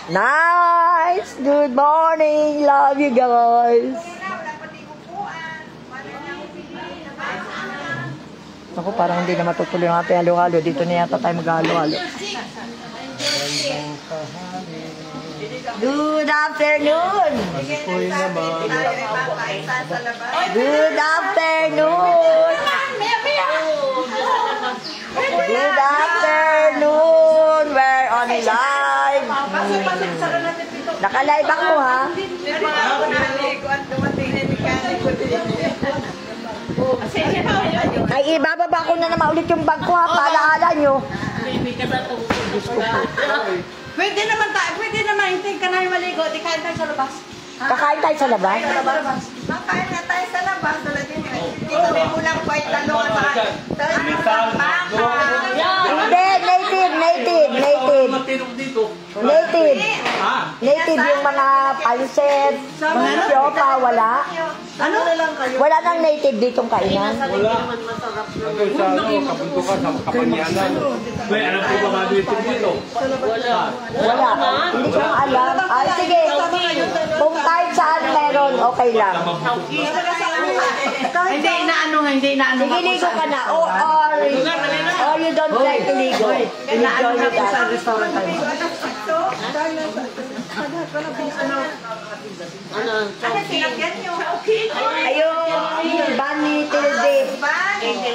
Nice! Good morning! Love you guys! Ako, parang hindi na matutuloy yung ating halo-halo. Dito na yata tayo mag-halo-halo. Good afternoon! Good afternoon! Good afternoon! We're on live! Naka-live ako, ha? Ay, ibababa ko na naman ulit yung bag ko, ha? Paalaala nyo. Pwede naman, hintay ka na yung maligo, di kain tayo sa labas. Kakain tayo sa labas? Makain na tayo sa labas, dito may mulang white talong at Hindi, native. Native yung mga pansit, mga siopa, wala. Ano na lang kayo? Wala nang native ditong kainan. Wala. Ito sa kabunto ka sa Kapanyanan. May alam po ba native dito? Wala. Hindi ko alam. Ah, sige. Kung kahit saan meron, okay lang. Hindi inaano. Sige, ligo ka na. Or you don't like to ligo. Enjoy you that. Sa restaurant tayo. Ayun, Bunny Tilde.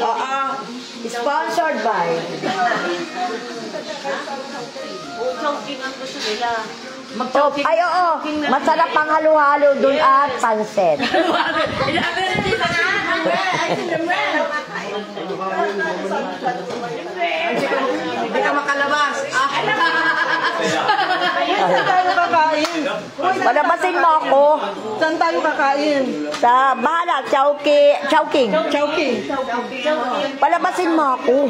Oo. Sponsored by. Ay, oo. Masarap ang halo-halo dun at pansit. Hindi ka makalabas. Saan tayo kakain? Palabasin mo ako. Saan tayo kakain? Sa bahala, Chowking. Palabasin mo ako.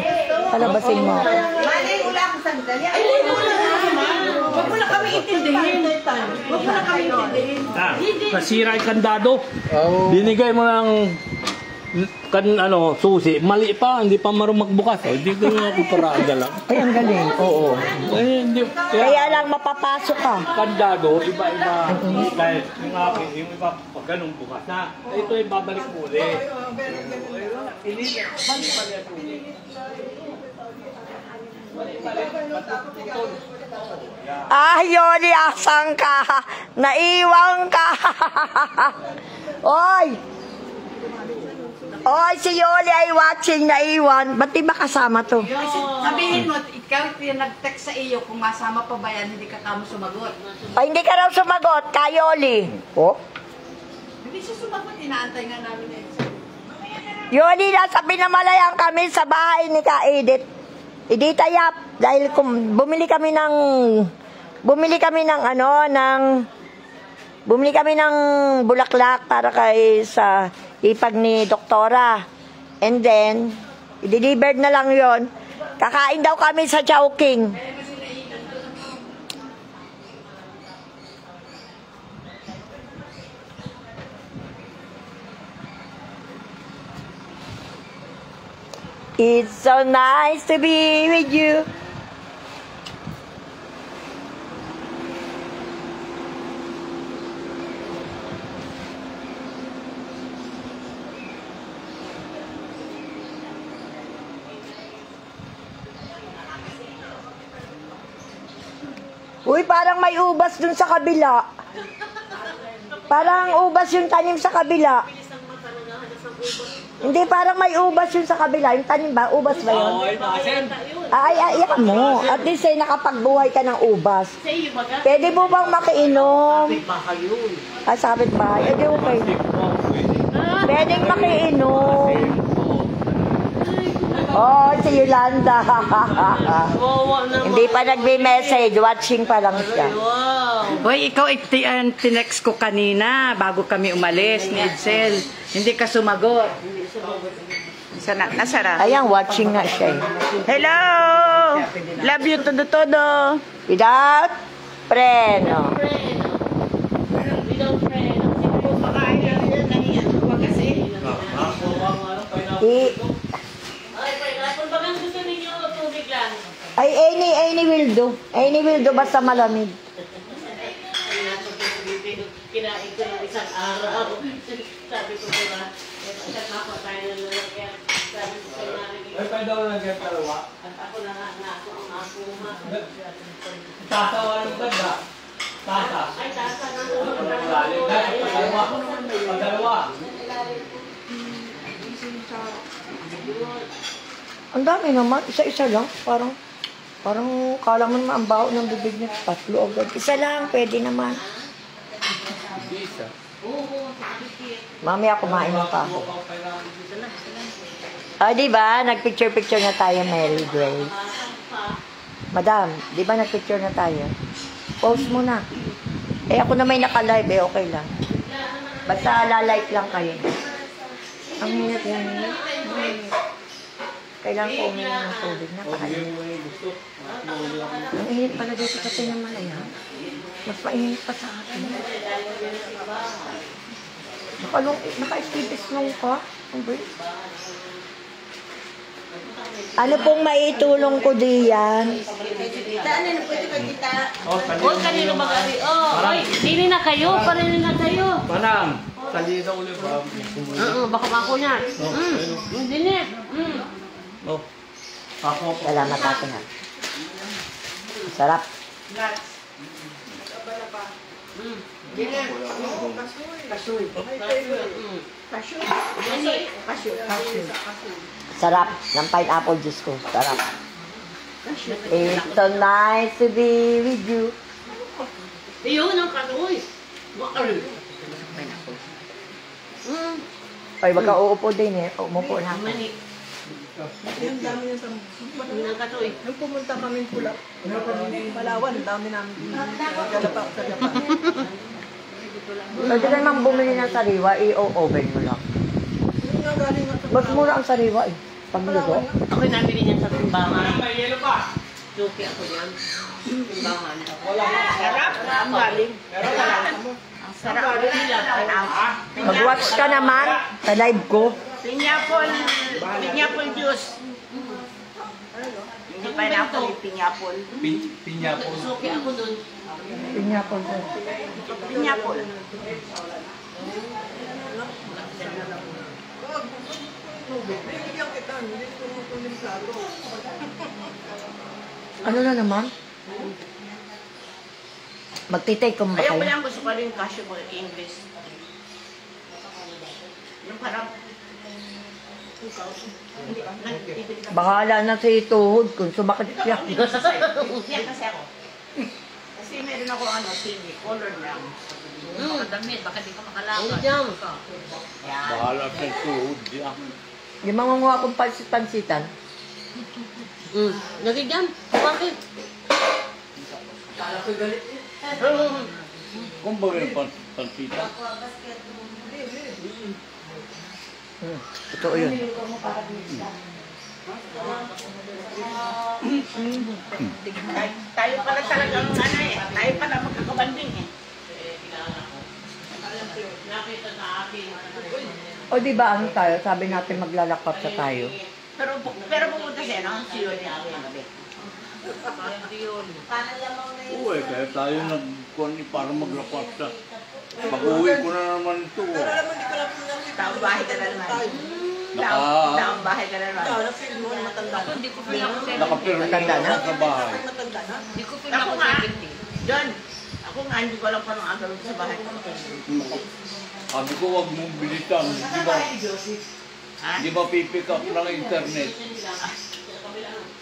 Palabasin mo ako. Maligo lang sandali. Ay, ligo lang naman. Huwag mo na kami intindihin. Huwag mo na kami intindihin. Nasira yung kandado. Binigay mo ng susi. Mali pa, hindi pa marunong magbukas. Hindi ko nga ako paraan lang. Ay, ang galing. Oo. Kaya lang mapapasok ka. Kandado, iba-iba. Dahil yung akin, yung iba pag ganun bukas na. Ito ay babalik mo ulit. Balik ulit. Yoli, asang ka? Naiwang ka? Oy, si Yoli ay watching, naiwan. Ba't di ba kasama to? Sabihin mo, ikaw yung nag-text sa iyo kung masama pa ba yan, hindi ka kamo sumagot. Ay, hindi ka raw sumagot, ka Yoli. Oh? Hindi siya sumagot, inaantay nga namin eh. Yoli, nasa Pinamalayan kami sa bahay ni Ka Edith. Edith Ayap. Dahil bumili kami ng bulaklak para sa ipag ni doktora. And then, i-delivered na lang yon. Kakain daw kami sa Chowking. It's so nice to be with you. Uy, parang may ubas dun sa kabila. Parang ubas yung tanim sa kabila. Hindi, parang may ubas yun sa kabila. Yung tanim ba? Ubas ba yun? Iyak mo. At least ay nakapagbuhay ka ng ubas. Pwede mo bang makiinom? Sabit bahay. Hindi, okay. Pwedeng makiinom. Si Yolanda. Hindi pa nagme-message. Watching pa lang siya. Hoy, ikaw tinext ko kanina bago kami umalis ni Edsel. Hindi ka sumagot. Nasara. Ayan, watching nga siya. Hello! Love you todo-todo. Without preno. Without preno. Ay, any will do. Any will do basta malamig. Kinain ko yung isang araw. Sabi ko diba, isang ako tayo na lalagyan. Sabi ko sa nanay, Ay, pwede ako nagyan dalawa. at ako na nga ako ang ako ma. Tatawa ng ganda. Tata. Ay, tasa na Lalim na. Pagdalawa. Ang dami naman. Isa-isa lang. Parang kala mo naman ang baho ng bibig niya. Tatlo agad. Isa lang. Pwede naman. Isa. Mamaya kumain na pa ako. Ah, di ba? Nagpicture-picture na tayo, Mary Grace. Madam, di ba nagpicture na tayo? Post mo na. Eh, ako na may naka-live eh. Okay lang. Basta lalike lang kayo. Ang hinit yan. Kailangan ko uminom ng tubig na pakain. Ang init pala dito sa Pinamalaya. Mas mainit pa sa akin. Naka-skip-snong ka? Ano pong maitulong ko diyan? Huwag kanino mag-ari. Oh, oy, dili na kayo. Parin na kayo. Manang, salida ulit ba? Oo, baka ako niya. Hindi na. Oh. Ako. Salamat ate ha. Sarap. Sarap ng pineapple juice ko. Sarap. It's so nice to be with you. Iyon ang kanoy. Bakal. Ay, wag ka uupo din eh. Umupo na ako. Mani. Yung dami niya sa Ang kanoy. nung pumunta kami Palawan, dami namin galapa sa Japan. Pwede ka naman bumili ng sariwa, i-oven mo lang. Yung nga galing nga sa Mas mura ang sariwa eh. Pagluto. Ako'y nabili niyan sa timbangan. May yelo pa. Suki ako niyan. Timbangan. sarap. Ang galing. Ang sarap. Mag-watch ka naman sa live ko. Pineapple juice. Hindi pineapple, pineapple. Pinya po. Suki ako dun. Pineapple ko. Pineapple. Bibigyan kita, hindi ko tutunin sa ato. Ano na naman? Magtitake ko ba Ayaw ko kayo? lang gusto ko rin cashew ko English. Yung parang Bahala na sa tuhod kung sumakit siya. Siya kasi ako. Kasi meron ako TV, color lang. Damit, baka di ka makalakad. Ano dyan? Yan. Bahala sa tuhod diya. Yung mga nguha kong pansit-pansitan. Lagi dyan. Bakit? Kung ba yung pansita? Totoo yun. Tayo pala talagang tayo pala magkakabanding eh. Nakita sa akin. O di ba ano tayo? Sabi natin maglalakad sa tayo. Pero pumunta siya, no? Si Yoli ako yung gabi. Uy, kaya tayo nagkuhan para maglapat sa. Pag-uwi ko na naman ito. Pero alam mo, hindi ko lang pinakita. Taong bahay ka na naman. Naka, Taong bahay ka na naman. Ikaw, na-feel mo, matanda na. nakapirmi Matanda na? sa bahay. Matanda na. Ako nga, John, ako nga hindi ko alam paano ang gagawin sa bahay ko. Sabi ko, wag mong bilisan. Ha? Di ba pipick up ng internet?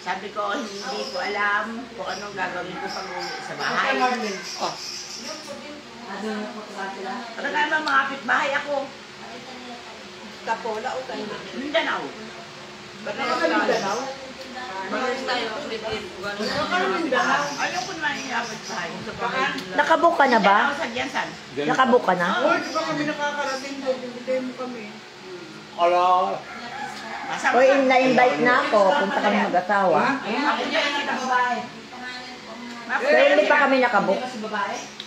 Sabi ko, hindi ko alam kung anong gagawin ko pag uwi sa bahay. Ano naman mga kapitbahay ako? Kapola o tayo. Mindanao. Ba't naman ka Mindanao? Ayaw ko naman yung kapitbahay. Nakabook ka na ba? Mindanao sa Diansan. Nakabook ka na? Hoy, di ba kami nakakarating doon? Bibigay mo kami. Ala, Masama O na-invite na ako. Punta kami mag-asawa. Ako dyan sa babae. Pero hindi pa kami nakabook.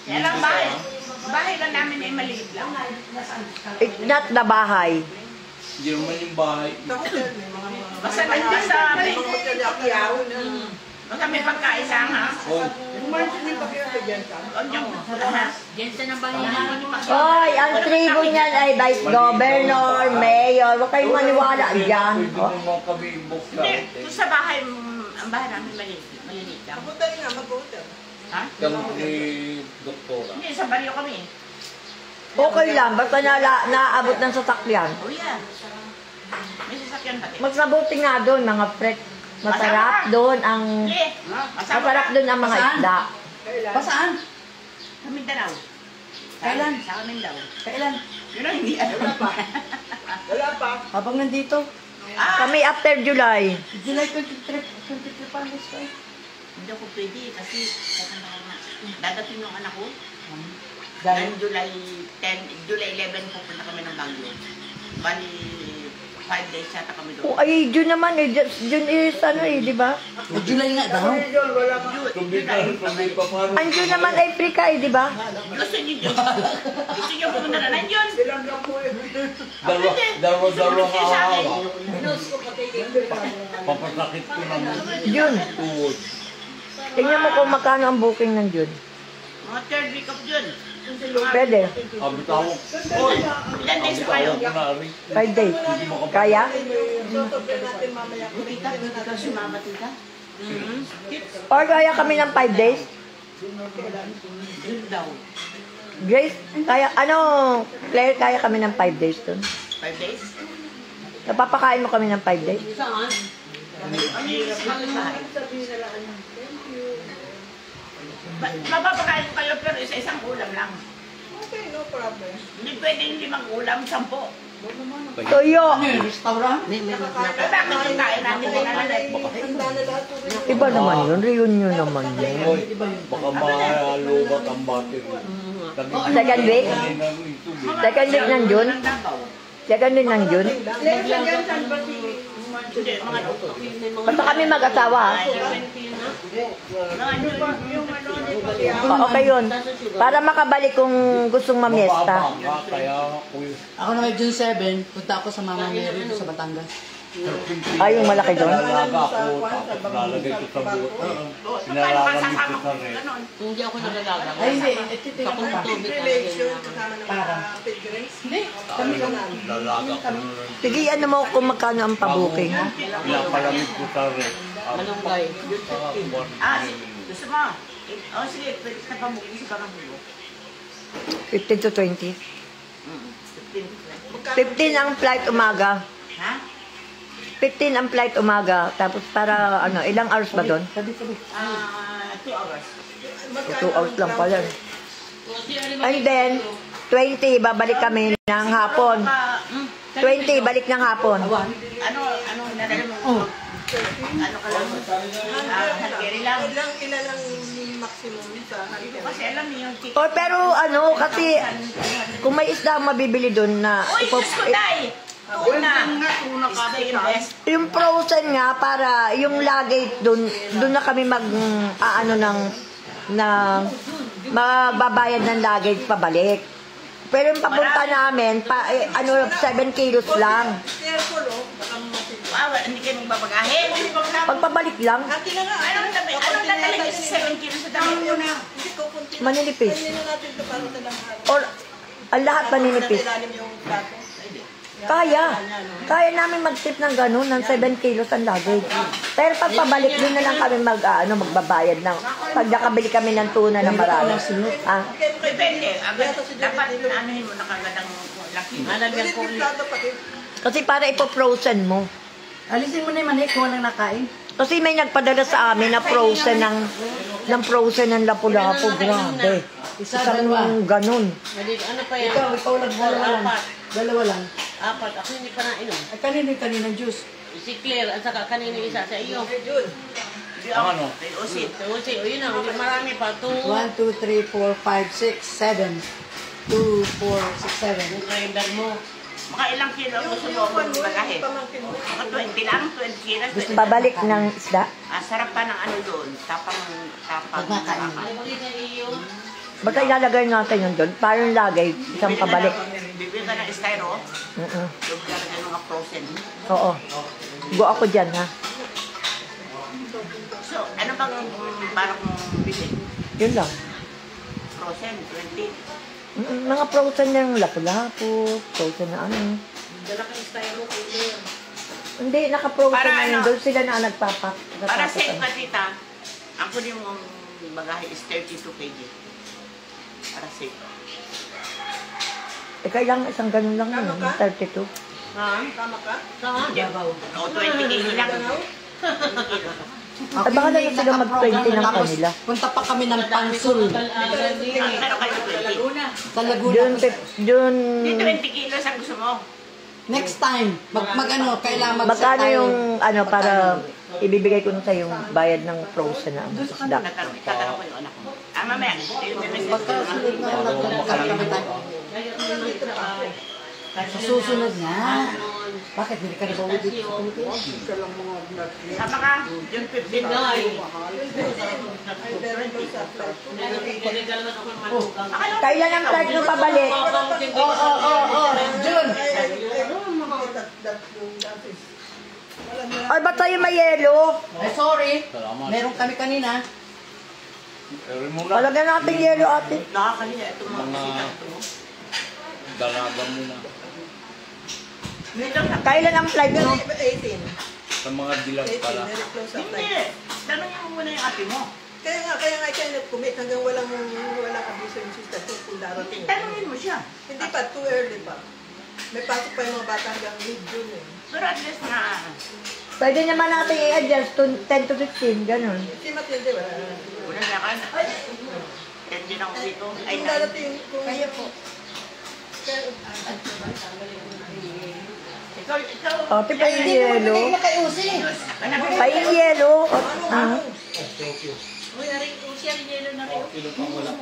Yan lang bahay. Bahay lang namin ay maliit lang. It's not the bahay. hindi naman yung bahay. Sa hotel, may mga Basta nandiyan sa may mga hotel yung Pacquiao na. Baka may pagkain lang, ha? Jensen ang bahay ni Pag. Oy, ang tribo niyan ay Vice Governor, Mayor. Huwag kayong maniwala dyan. Oh. Hindi, doon sa bahay, ang bahay namin maliit lang. Punta rin nga, mag-hotel. Ha? doktora. Hindi, sa baryo kami. Okay lang, basta naabot ng sasakyan. Oh, yeah. May sasakyan pati. Magsabuti nga doon, mga frek. Masarap doon ang... Hindi, Masarap doon ang mga isda. Pasaan? Sa Mindanao. Kailan? Sa Mindanao. Kailan? Yun ang hindi alam pa. Wala pa. Habang nandito. Kami after July. July 23 pa alis ko eh. Hindi ako pwede kasi dadating yung anak ko. Dahil? Then July 10, July 11 pupunta kami ng Baguio. Bali, 5 days yata kami doon. Oh, ay, June naman eh. June is ano eh, di ba? July nga daw. Ang June naman ay free ka eh, di ba? Gusto niyo yun? Gusto niyo pumunta na lang yun? Dalawa kahawa. Papasakit ko ng June. tuhod. Tingnan mo kung magkano ang booking ng June. Mga third week of June. Pwede. Abitaw. Ilan days pa kayo? Abitaw ko na rin. 5 days. Kaya? Tutuloy natin mamaya. Sumama tita? Or kaya kami ng 5 days? June daw. Grace, kaya, ano, Claire, kaya kami ng 5 days doon. 5 days? Napapakain mo kami ng 5 days? Saan? Ano yung bahay? Mapapakain ko kayo pero isa-isang ulam lang. Okay, no problem. Hindi pwedeng 5 ulam, 10. Tuyo! Restaurant? Bakit yung kain natin pinalalat? Handa na lahat po rin. Iba naman yun, reunion naman yun. Hoy, baka malubat ang battery. Second week? Second week ng June? Second week ng June? Hindi, mga luto. Basta kami mag-asawa ha. Okay yun. Para makabalik kung gustong mamiesta. Kaya Ako na June 7, punta ako sa Mama Mary doon sa Batangas. Ay, yung malaki doon. nalaga ako, tapos lalagay ko sa buto. Paano Sinalagan kasama dito ko sa red. ganon? Hindi ako nagalaga. Ay, hindi. Ito yung Kapag tubig Relation, talaga. kasama ng Para. mga pilgrims. Hindi. Kami lang. Lalaga ko na Sige, ano mo kung magkano ang pa-booking. pinapalamig ko sa red. Malunggay. Gusto mo? Oh, sige, pwede ka pa bukong sa Baguio. 15 to 20. 15. 15 ang flight umaga. Ha? 15 ang flight umaga. Tapos para, ano, ilang hours ba doon? 2 hours. 2 hours lang pala. And then, 20, babalik kami ng hapon. 20, balik ng hapon. Ano, nadala mo? Ano ka lang? Halkeri lang. Ilan lang maximum sa Hindi ko kasi alam niyo yung ticket. Oh, pero ano, kasi kung may isda ang mabibili doon na Uy, Diyos ko, Day! Tuna! Tuna ka, best. yung frozen nga para yung luggage doon na kami magbabayad ng luggage pabalik. Pero yung papunta namin 7 kilos lang. careful, oh. Baka mamatid. Wow, hindi kayo magbabagahin. Pagpabalik lang, Hati na nga. Anong dadalhin niyo sa 7 kilos sa dami? Hindi ko kunti. maninipis. Hindi na natin ito para sa lahat. Or ang lahat maninipis. Ilalim yung plato. Kaya namin mag-tip ng ganun, ng 7 kilos ang luggage. Pero pagpabalik, doon na lang kami magbabayad ng, pag nakabili kami ng tuna na marami. Ah, Depende. Dapat anuhin mo na kagad ang laki. Malagyan ko Yung plato pati. kasi para ipo-frozen mo. Alisin mo na yung manik kung walang nakain. Kasi may nagpadala sa amin na frozen ng frozen ng lapu-lapu. Grabe. Isang ganun. Ano pa yan? Ikaw nagdalawa lang. Apat. Dalawa lang. Ako hindi pa nainom. Ay, kaninang juice. Si Claire at saka kanina isa sa iyo. Ang ano? Usit. Usi, o yun ang marami pa. 1, 2, 3, 4, 5, 6, 7. 2, 4, 6, 7. Yung grinder mo. Mga ilang kilo ang gusto mo magbagahin? Mga 20 lang, 20 kilos. Pabalik ng isda. Sarap pa ng ano doon. Tapang. Pagkakain. Basta ilalagay natin yun doon. Para yung luggage, isang pabalik. Bibili ka ng styro. Mm-mm. Doon ka ng mga frozen. Oo. Go ako dyan, ha? So, ano bang parang bilhin? Yun lang. Frozen, 20. Mga frozen na yung lapu-lapu, frozen na ano. Dala kang styro ko yun. Hindi, naka-frozen Para na yun. ano? Doon sila na nagpapak. Para safe ka, tita, ang kunin mong bagahe is 32 kg. Para safe. Eh, kailangan isang ganun lang yun. 32. Ha? Tama ka? Saan? O, 20 kg lang. Ay, baka na sila mag-20 ng kanila. Punta pa kami ng Pansul. Ano kayo 20? Sa Laguna. Doon, Di 20 kilos ang gusto mo. Next time, mag-ano, kailangan mag-set magkano tayo. yung, ano, para ibibigay ko na sa yung bayad ng frozen na isda. Tatanong ko yung anak mo. Mamaya. Pagkasunod na kami tayo. Sa susunod na. Bakit hindi ka nabawi dito sa Pilipinas? Sama ka, June 15 na. Kailan ang flight nyo pabalik? June! Ay, ba't tayo may yelo? Ay, sorry. Salamat. Meron kami kanina. Pero muna, Palagyan natin yelo, ate. Nakakaliya, ito mga mga bisita ko. dalaga muna. Kailan ang flight nyo? 18. Sa mga dilag 18, pala. very close sa Hindi. flight. Tanongin mo muna yung ate mo. Kaya nga I cannot commit hanggang walang abiso yung sister ko kung darating. Tanongin mo siya. Hindi pa, too early pa. May pasok pa yung mga bata hanggang mid-June eh. Pero at least na, Pwede naman natin i-adjust to 10 to 15, ganun. Si Matilde, wala. una na ka na. Hindi na ako dito. Ay, Kung darating, kung... Kaya po. Ikaw. O, ito pa yung yelo. Makaiusi. Pa yung yelo. Uy, narin ko siya, yelo na rin.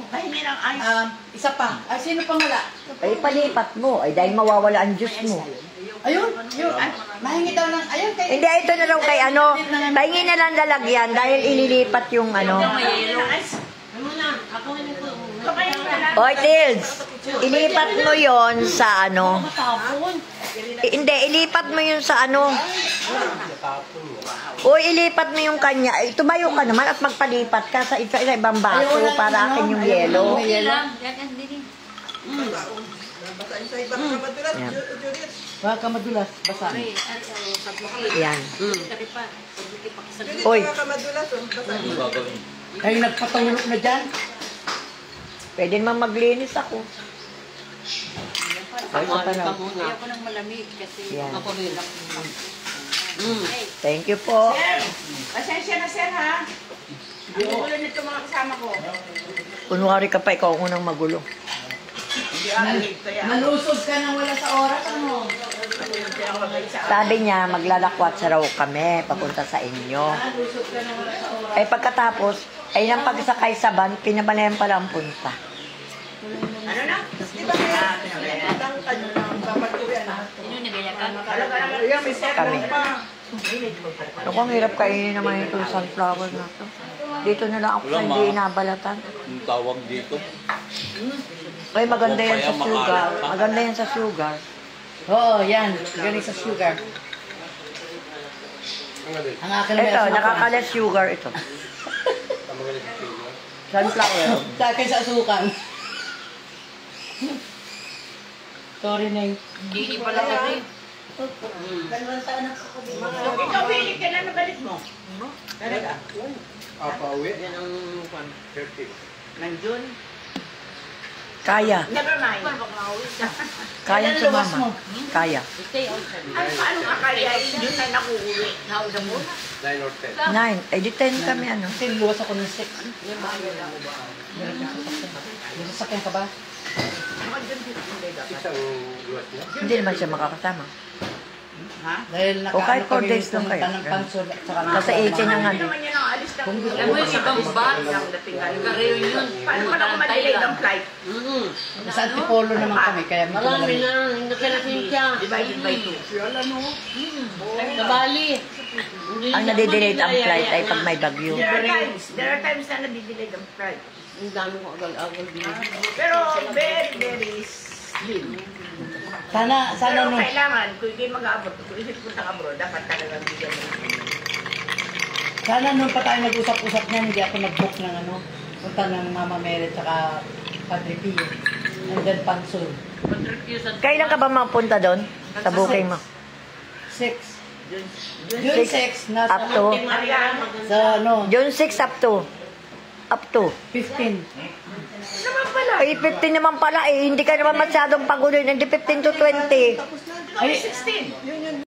Pahingi ng ayos. Isa pa. Ay, sino pang wala? Ay, palipat mo. Ay, dahil mawawala ang juice mo. Ayun, yun. Mahingi daw ng, ayun, kay... Hindi, ito na lang kay ano. Pahingi na lang lalagyan dahil ililipat yung ano. Pahingi ng ayos. Ano na, ako na po. Pahingi na lang. Oy, Tils. Ilipat mo yon sa ano. Tapon. Hindi, ilipat mo yun sa ano. O, ilipat mo yung kanya. Tumayo ka naman at magpalipat ka sa ibang baso para akin yung yelo. Okay lang. Yan, yan, din. Basahin sa ibang kamadulas, Yan. Judith. Baka madulas, basa. Yan. Kari pa. Pagbuki pa sa Judith, Oy. mga kamadulas, oh. Basahin. Ano gagawin? Ay, nagpatulog na dyan. Pwede naman maglinis ako. Ay, sa tanong. Ayaw ko ng malamig kasi Yan. ako relax naman. Thank you po. Sir, pasensya na sir ha. Ang gulo nito mga kasama ko. Kunwari ka pa, ikaw ang unang magulo. Hindi ako late kaya. Nalusog ka nang wala sa oras, ano? Hindi ako late sa Sabi niya, maglalakwat sa raw kami, papunta sa inyo. Nalusog ka nang wala sa oras. Ay pagkatapos, ay nang pagsakay sa van, pinabalayan pala ang punta. Ano na? Di ba may ang ano na, papatuloy na. Sino nagayakan? Alam ka naman yung may sir Kami. pa. Ako, ang hirap kainin naman itong sunflower na to. Dito na lang ako sa hindi inabalatan. Yung tawag dito. Ay, maganda yan sa sugar. Maganda yan sa sugar. Oo, yan. Galing sa sugar. Ang akin Ito, nakakalat sugar ito. Sunflower. Sa akin sa asukan. Sorry, Neng. Hindi pala kami. Ikaw, Willie, kailan nabalik mo? Talaga? Yan ang 30. Ng June? Kaya. Never mind. Kaya sumama. Kaya. Ano paano kakaya? Yun na nakuuwi. Nauda mo? 9 or 10. 9. Eh, di 10 kami ano. Kasi luwas ako ng 6. May sasakyan ka ba? Isang luwas niya. Hindi naman siya makakasama. Ha? Dahil O, kahit 4 kami days lang pumunta kayo. ng Pansol at saka Kasi 18 na nga. Hindi naman yan ang alis na kung Alam mo yung ibang bat. Nagka-reunion. Paano mo na kung madelayed ang flight? Sa Antipolo naman kami, kaya medyo Marami malamig. na. Hindi ka natin siya. Divided by 2. Sa Bali. Ang nadidelete ang flight ay pag may bagyo. There are times na nadidelay ang flight. Ang dami ko agal-agal din. Pero very, very slim. Sana Pero no. kailangan, kung hindi mag-abot, kung hindi punta abroad, dapat talagang bigyan mo. Sana nung pa tayo nag-usap-usap niyan, hindi ako nag-book ng ano, punta ng Mama Mary tsaka Padre Pio. And then Pansol. Kailan ka ba mapunta doon? Sa booking mo? 6. June 6, nasa Up to? sa ano, June 6 up to? Up to? 15. Ay, 15 naman pala eh. Hindi ka naman masyadong paguloy. Hindi 15 to 20. Ay, 16.